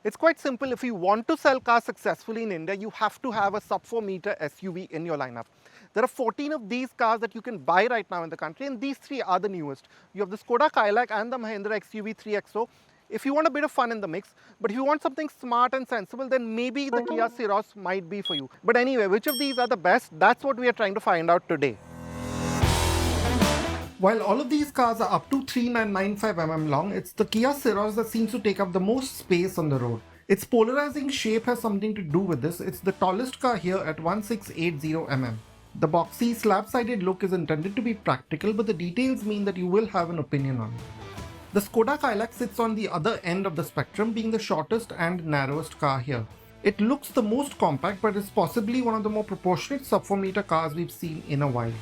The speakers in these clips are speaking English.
It's quite simple. If you want to sell cars successfully in India, you have to have a sub 4 meter SUV in your lineup. There are 14 of these cars that you can buy right now in the country, and these three are the newest. You have the Skoda Kylaq and the Mahindra XUV 3XO. If you want a bit of fun in the mix, but if you want something smart and sensible, then maybe the Kia Syros might be for you. But anyway, which of these are the best? That's what we are trying to find out today. While all of these cars are up to 3995 mm long, it's the Kia Syros that seems to take up the most space on the road. Its polarizing shape has something to do with this. It's the tallest car here at 1680 mm. The boxy, slab-sided look is intended to be practical, but the details mean that you will have an opinion on it. The Skoda Kylaq sits on the other end of the spectrum, being the shortest and narrowest car here. It looks the most compact, but is possibly one of the more proportionate sub-4 meter cars we've seen in a while.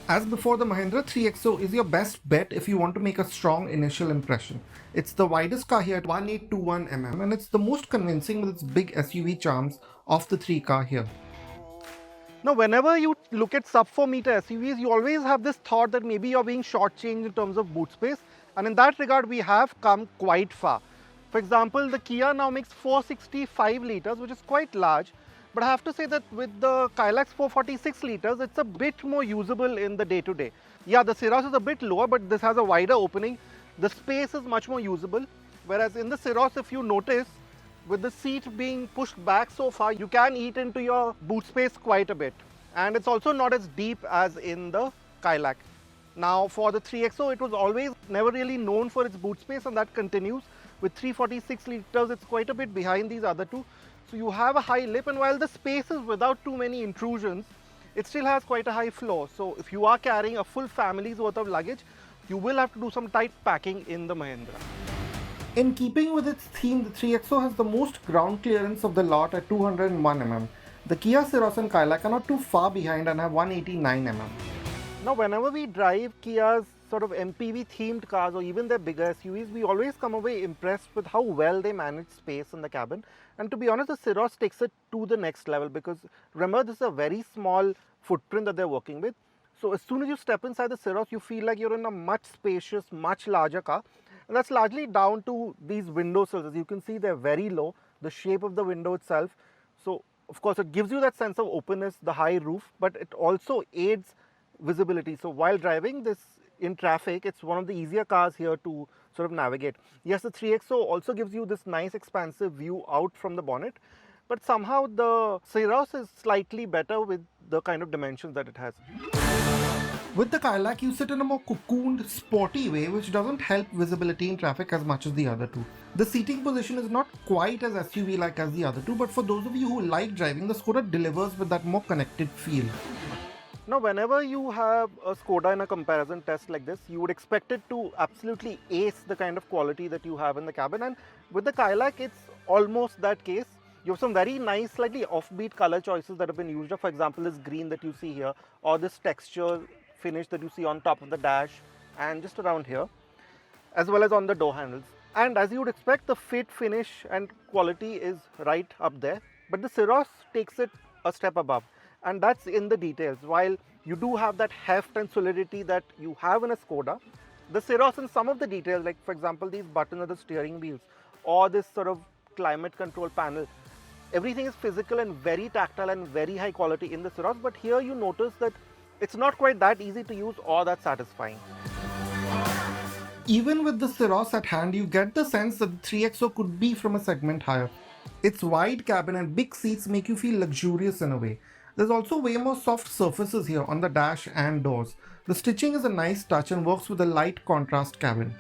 As before, the Mahindra 3XO is your best bet if you want to make a strong initial impression. It's the widest car here at 1821 mm, and it's the most convincing with its big SUV charms of the three car here. Now, whenever you look at sub 4 meter SUVs, you always have this thought that maybe you're being shortchanged in terms of boot space, and in that regard, we have come quite far. For example, the Kia now makes 465 litres, which is quite large. But I have to say that with the Kylaq's 446 litres, it's a bit more usable in the day-to-day. Yeah, the Syros is a bit lower, but this has a wider opening. The space is much more usable. Whereas in the Syros, if you notice, with the seat being pushed back so far, you can eat into your boot space quite a bit. And it's also not as deep as in the Kylaq. Now, for the 3XO, it was always never really known for its boot space, and that continues. With 346 litres, it's quite a bit behind these other two. So you have a high lip, and while the space is without too many intrusions, it still has quite a high floor. So if you are carrying a full family's worth of luggage, you will have to do some tight packing in the Mahindra. In keeping with its theme, the 3XO has the most ground clearance of the lot at 201 mm. The Kia Syros and Kylaq are not too far behind and have 189 mm. Now, whenever we drive Kia's sort of MPV themed cars or even their bigger SUVs, we always come away impressed with how well they manage space in the cabin. And to be honest, the Syros takes it to the next level, because remember, this is a very small footprint that they're working with. So as soon as you step inside the Syros, you feel like you're in a much spacious, much larger car. And that's largely down to these window sills. As you can see, they're very low, the shape of the window itself. So of course, it gives you that sense of openness, the high roof, but it also aids visibility. So while driving this in traffic, it's one of the easier cars here to sort of navigate. Yes, the 3XO also gives you this nice expansive view out from the bonnet, but somehow the Syros is slightly better with the kind of dimensions that it has. With the Kylaq, you sit in a more cocooned, sporty way, which doesn't help visibility in traffic as much as the other two. The seating position is not quite as SUV-like as the other two, but for those of you who like driving, the Skoda delivers with that more connected feel. Now, whenever you have a Skoda in a comparison test like this, you would expect it to absolutely ace the kind of quality that you have in the cabin. And with the Kylaq, it's almost that case. You have some very nice, slightly offbeat color choices that have been used. For example, this green that you see here, or this texture finish that you see on top of the dash and just around here, as well as on the door handles. And as you would expect, the fit, finish and quality is right up there. But the Syros takes it a step above. And that's in the details. While you do have that heft and solidity that you have in a Skoda, the Syros in some of the details, like for example these buttons of the steering wheels or this sort of climate control panel, everything is physical and very tactile and very high quality in the Syros. But here you notice that it's not quite that easy to use or that satisfying. Even with the Syros at hand, you get the sense that the 3XO could be from a segment higher. Its wide cabin and big seats make you feel luxurious in a way. There's also way more soft surfaces here on the dash and doors. The stitching is a nice touch and works with a light contrast cabin.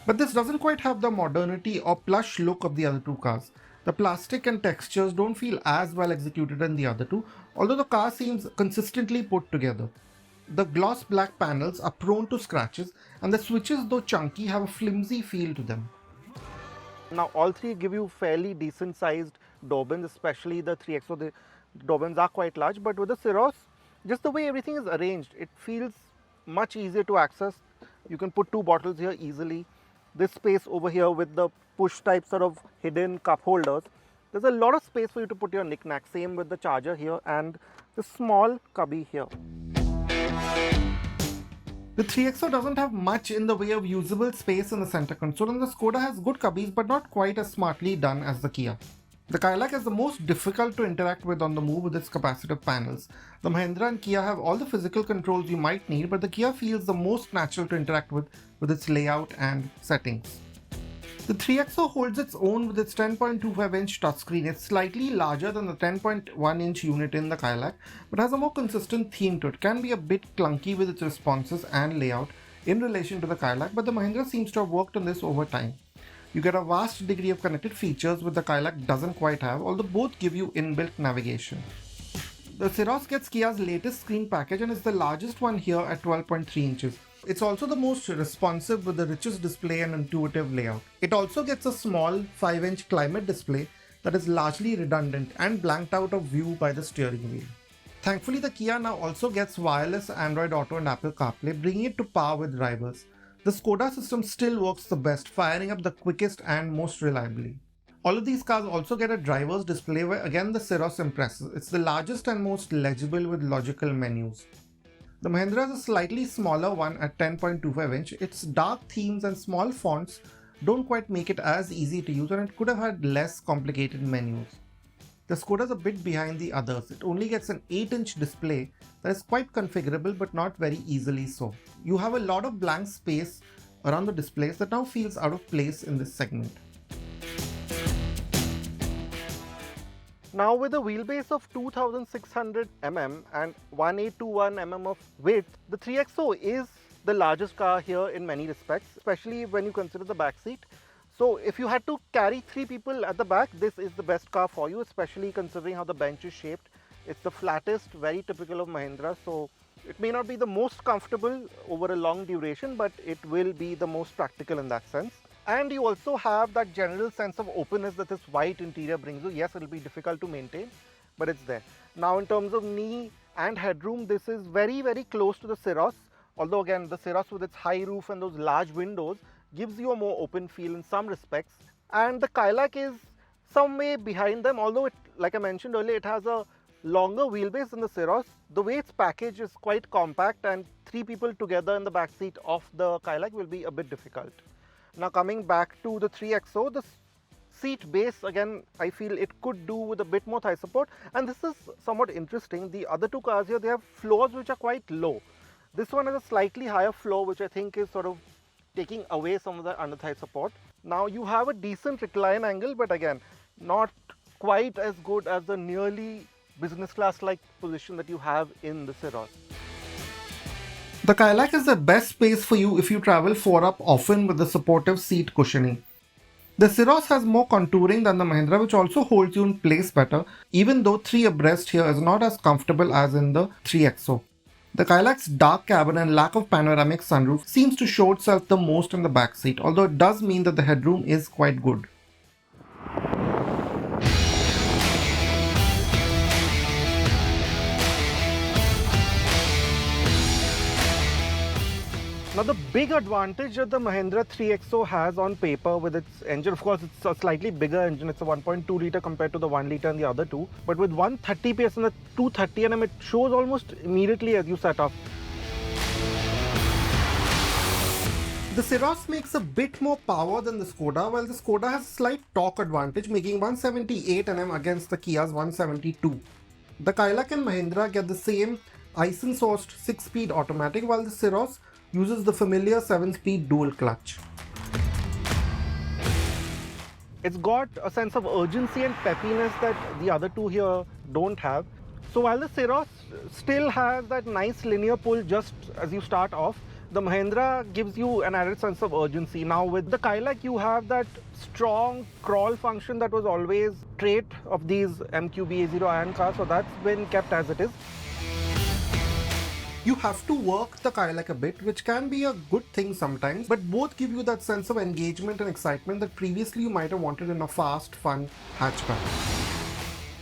But this doesn't quite have the modernity or plush look of the other two cars. The plastic and textures don't feel as well executed in the other two, although the car seems consistently put together. The gloss black panels are prone to scratches, and the switches, though chunky, have a flimsy feel to them. Now all three give you fairly decent sized door bins, especially the 3XO. The door bins are quite large, but with the Syros, just the way everything is arranged, it feels much easier to access. You can put two bottles here easily. This space over here with the push type sort of hidden cup holders, there's a lot of space for you to put your knick-knack. Same with the charger here and the small cubby here. The 3XO doesn't have much in the way of usable space in the center console, and the Skoda has good cubbies but not quite as smartly done as the Kia. The Kylaq is the most difficult to interact with on the move with its capacitive panels. The Mahindra and Kia have all the physical controls you might need, but the Kia feels the most natural to interact with its layout and settings. The 3XO holds its own with its 10.25-inch touchscreen. It's slightly larger than the 10.1-inch unit in the Kylaq, but has a more consistent theme to it. It can be a bit clunky with its responses and layout in relation to the Kylaq, but the Mahindra seems to have worked on this over time. You get a vast degree of connected features which the Kylaq doesn't quite have, although both give you inbuilt navigation. The Syros gets Kia's latest screen package and is the largest one here at 12.3 inches. It's also the most responsive with the richest display and intuitive layout. It also gets a small 5-inch climate display that is largely redundant and blanked out of view by the steering wheel. Thankfully, the Kia now also gets wireless Android Auto and Apple CarPlay, bringing it to par with rivals. The Skoda system still works the best, firing up the quickest and most reliably. All of these cars also get a driver's display where again the Syros impresses. It's the largest and most legible with logical menus. The Mahindra is a slightly smaller one at 10.25 inch. Its dark themes and small fonts don't quite make it as easy to use, and it could have had less complicated menus. The Skoda is a bit behind the others. It only gets an 8-inch display that is quite configurable but not very easily so. You have a lot of blank space around the displays that now feels out of place in this segment. Now with a wheelbase of 2600 mm and 1821 mm of width, the 3XO is the largest car here in many respects, especially when you consider the back seat. So if you had to carry 3 people at the back, this is the best car for you, especially considering how the bench is shaped. It's the flattest, very typical of Mahindra, so it may not be the most comfortable over a long duration, but it will be the most practical in that sense. And you also have that general sense of openness that this white interior brings you. Yes, it will be difficult to maintain, but it's there. Now in terms of knee and headroom, this is very, very close to the Syros. Although again, the Syros with its high roof and those large windows gives you a more open feel in some respects. And the Kylaq is some way behind them, although it, like I mentioned earlier, it has a longer wheelbase than the Syros. The way it's packaged is quite compact, and 3 people together in the back seat of the Kylaq will be a bit difficult. Now coming back to the 3XO, the seat base, again, I feel it could do with a bit more thigh support, and this is somewhat interesting. The other 2 cars here, they have floors which are quite low. This one has a slightly higher floor, which I think is sort of taking away some of the under thigh support. Now you have a decent recline angle, but again, not quite as good as the nearly business class like position that you have in the Syros. The Kylaq is the best space for you if you travel 4-up often with the supportive seat cushioning. The Syros has more contouring than the Mahindra, which also holds you in place better, even though 3 abreast here is not as comfortable as in the 3XO. The Kylaq's dark cabin and lack of panoramic sunroof seems to show itself the most in the back seat, although it does mean that the headroom is quite good. Now the big advantage that the Mahindra 3XO has on paper with its engine, of course it's a slightly bigger engine, it's a 1.2 litre compared to the 1 litre in the other 2, but with 130 PS and the 230 Nm, it shows almost immediately as you set off. The Syros makes a bit more power than the Skoda, while the Skoda has a slight torque advantage, making 178 Nm against the Kia's 172. The Kylaq and Mahindra get the same Aisin-sourced 6-speed automatic, while the Syros uses the familiar 7-speed dual clutch. It's got a sense of urgency and peppiness that the other 2 here don't have. So while the Syros still has that nice linear pull just as you start off, the Mahindra gives you an added sense of urgency. Now with the Kylaq, you have that strong crawl function that was always trait of these MQB-A0 iron cars, so that's been kept as it is. You have to work the Kylaq a bit, which can be a good thing sometimes, but both give you that sense of engagement and excitement that previously you might have wanted in a fast, fun hatchback.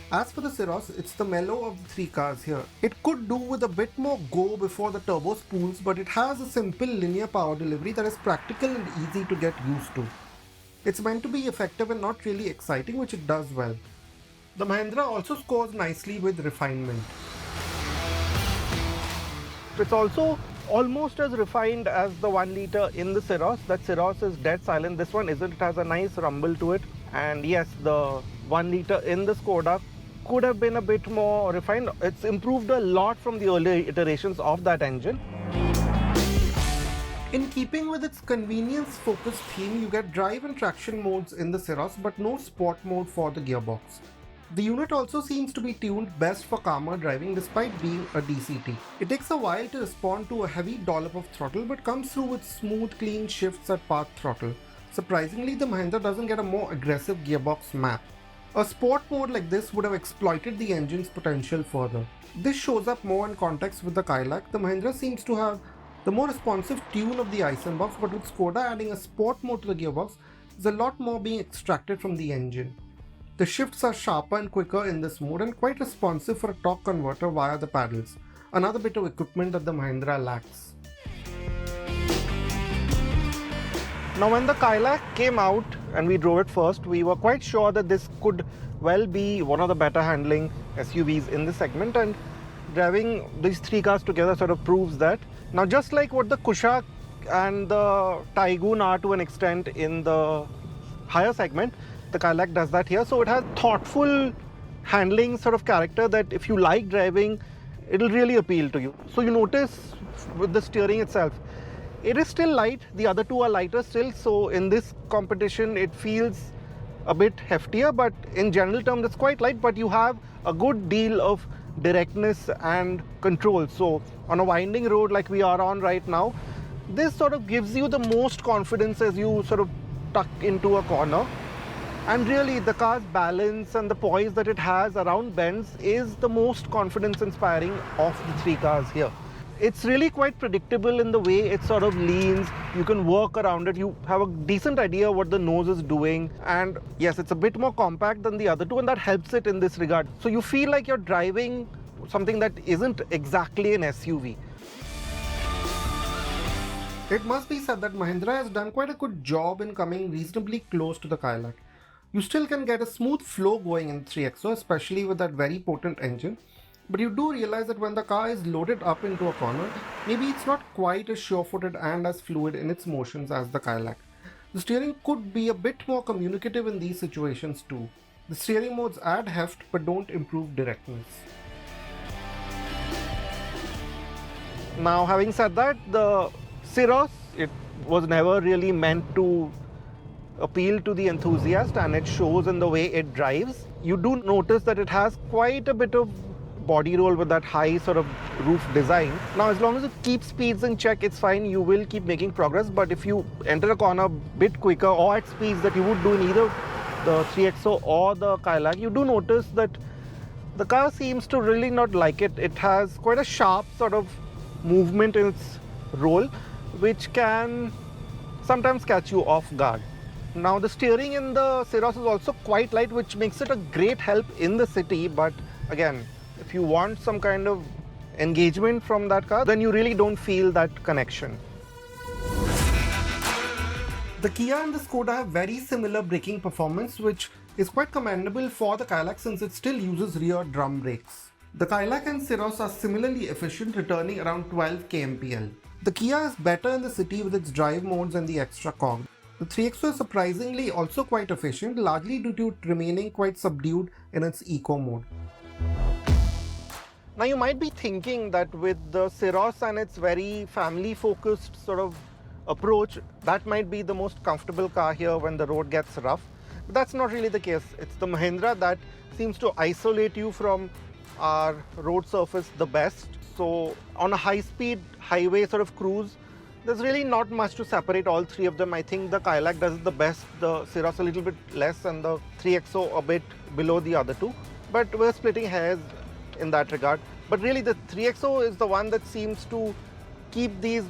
As for the Syros, it's the mellow of the 3 cars here. It could do with a bit more go before the turbo spools, but it has a simple linear power delivery that is practical and easy to get used to. It's meant to be effective and not really exciting, which it does well. The Mahindra also scores nicely with refinement. It's also almost as refined as the 1 litre in the Syros. That Syros is dead silent. This one isn't. It has a nice rumble to it. And yes, the 1 litre in the Skoda could have been a bit more refined. It's improved a lot from the earlier iterations of that engine. In keeping with its convenience-focused theme, you get drive and traction modes in the Syros, but no sport mode for the gearbox. The unit also seems to be tuned best for calmer driving despite being a DCT. It takes a while to respond to a heavy dollop of throttle, but comes through with smooth, clean shifts at path throttle. Surprisingly, the Mahindra doesn't get a more aggressive gearbox map. A sport mode like this would have exploited the engine's potential further. This shows up more in context with the Kylaq. The Mahindra seems to have the more responsive tune of the Ison box, but with Skoda adding a sport mode to the gearbox, there's a lot more being extracted from the engine. The shifts are sharper and quicker in this mode and quite responsive for a torque converter via the paddles, another bit of equipment that the Mahindra lacks. Now when the Kylaq came out and we drove it first, we were quite sure that this could well be one of the better handling SUVs in the segment, and driving these three cars together sort of proves that. Now just like what the Kylaq and the Taigun are to an extent in the higher segment, the Kylaq does that here. So it has thoughtful handling sort of character that if you like driving, it'll really appeal to you. So you notice with the steering itself, it is still light. The other two are lighter still. So in this competition, it feels a bit heftier, but in general terms, it's quite light, but you have a good deal of directness and control. So on a winding road like we are on right now, this sort of gives you the most confidence as you sort of tuck into a corner. And really, the car's balance and the poise that it has around bends is the most confidence-inspiring of the three cars here. It's really quite predictable in the way it sort of leans. You can work around it. You have a decent idea what the nose is doing. And yes, it's a bit more compact than the other two, and that helps it in this regard. So you feel like you're driving something that isn't exactly an SUV. It must be said that Mahindra has done quite a good job in coming reasonably close to the Kylaq. You still can get a smooth flow going in 3XO, especially with that very potent engine. But you do realize that when the car is loaded up into a corner, maybe it's not quite as sure-footed and as fluid in its motions as the Kylaq. The steering could be a bit more communicative in these situations too. The steering modes add heft but don't improve directness. Now, having said that, the Syros, it was never really meant to appeal to the enthusiast, and it shows in the way it drives. You do notice that it has quite a bit of body roll with that high sort of roof design. Now, as long as it keeps speeds in check, it's fine. You will keep making progress. But if you enter a corner a bit quicker or at speeds that you would do in either the 3XO or the Kylaq, you do notice that the car seems to really not like it. It has quite a sharp sort of movement in its roll, which can sometimes catch you off guard. Now, the steering in the Syros is also quite light, which makes it a great help in the city. But again, if you want some kind of engagement from that car, then you really don't feel that connection. The Kia and the Skoda have very similar braking performance, which is quite commendable for the Kylaq since it still uses rear drum brakes. The Kylaq and Syros are similarly efficient, returning around 12 kmpl. The Kia is better in the city with its drive modes and the extra cog. The 3XO is surprisingly also quite efficient, largely due to it remaining quite subdued in its eco mode. Now, you might be thinking that with the Syros and its very family-focused sort of approach, that might be the most comfortable car here when the road gets rough. But that's not really the case. It's the Mahindra that seems to isolate you from our road surface the best. So on a high-speed highway sort of cruise, there's really not much to separate all three of them. I think the Kylaq does it the best, the Syros a little bit less, and the 3XO a bit below the other two. But we're splitting hairs in that regard. But really the 3XO is the one that seems to keep these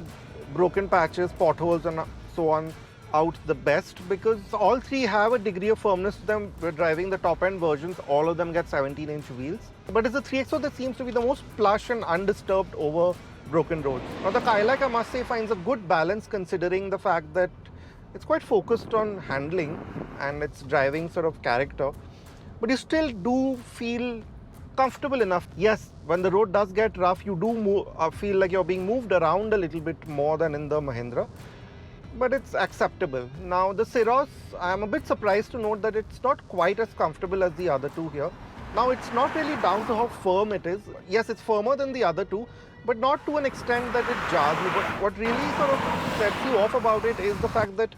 broken patches, potholes and so on out the best, because all three have a degree of firmness to them. We're driving the top end versions, all of them get 17-inch wheels. But it's the 3XO that seems to be the most plush and undisturbed over broken roads. Now the Kylaq, I must say, finds a good balance considering the fact that it's quite focused on handling and its driving sort of character. But you still do feel comfortable enough. Yes, when the road does get rough, you do feel like you're being moved around a little bit more than in the Mahindra, but it's acceptable. Now the Syros, I'm a bit surprised to note that it's not quite as comfortable as the other two here. Now it's not really down to how firm it is. Yes, it's firmer than the other two, but not to an extent that it jars you. But what really sort of sets you off about it is the fact that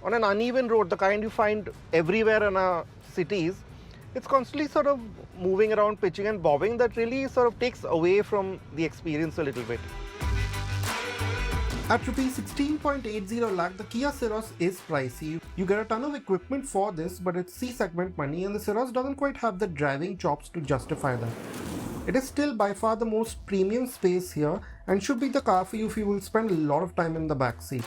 on an uneven road, the kind you find everywhere in our cities, it's constantly sort of moving around, pitching and bobbing, that really sort of takes away from the experience a little bit. At rupees 16.80 lakh, the Kia Syros is pricey. You get a ton of equipment for this, but it's C-segment money and the Syros doesn't quite have the driving chops to justify that. It is still by far the most premium space here and should be the car for you if you will spend a lot of time in the back seat.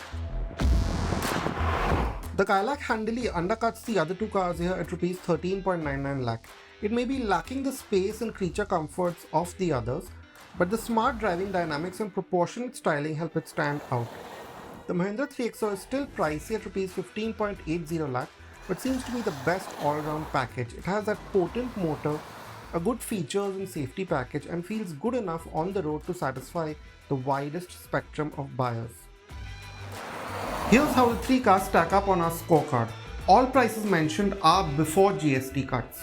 The Kylaq handily undercuts the other two cars here at rupees 13.99 lakh. It may be lacking the space and creature comforts of the others, but the smart driving dynamics and proportionate styling help it stand out. The Mahindra 3XO is still pricey at rupees 15.80 lakh, but seems to be the best all-round package. It has that potent motor, a good features and safety package, and feels good enough on the road to satisfy the widest spectrum of buyers. Here's how the three cars stack up on our scorecard. All prices mentioned are before GST cuts.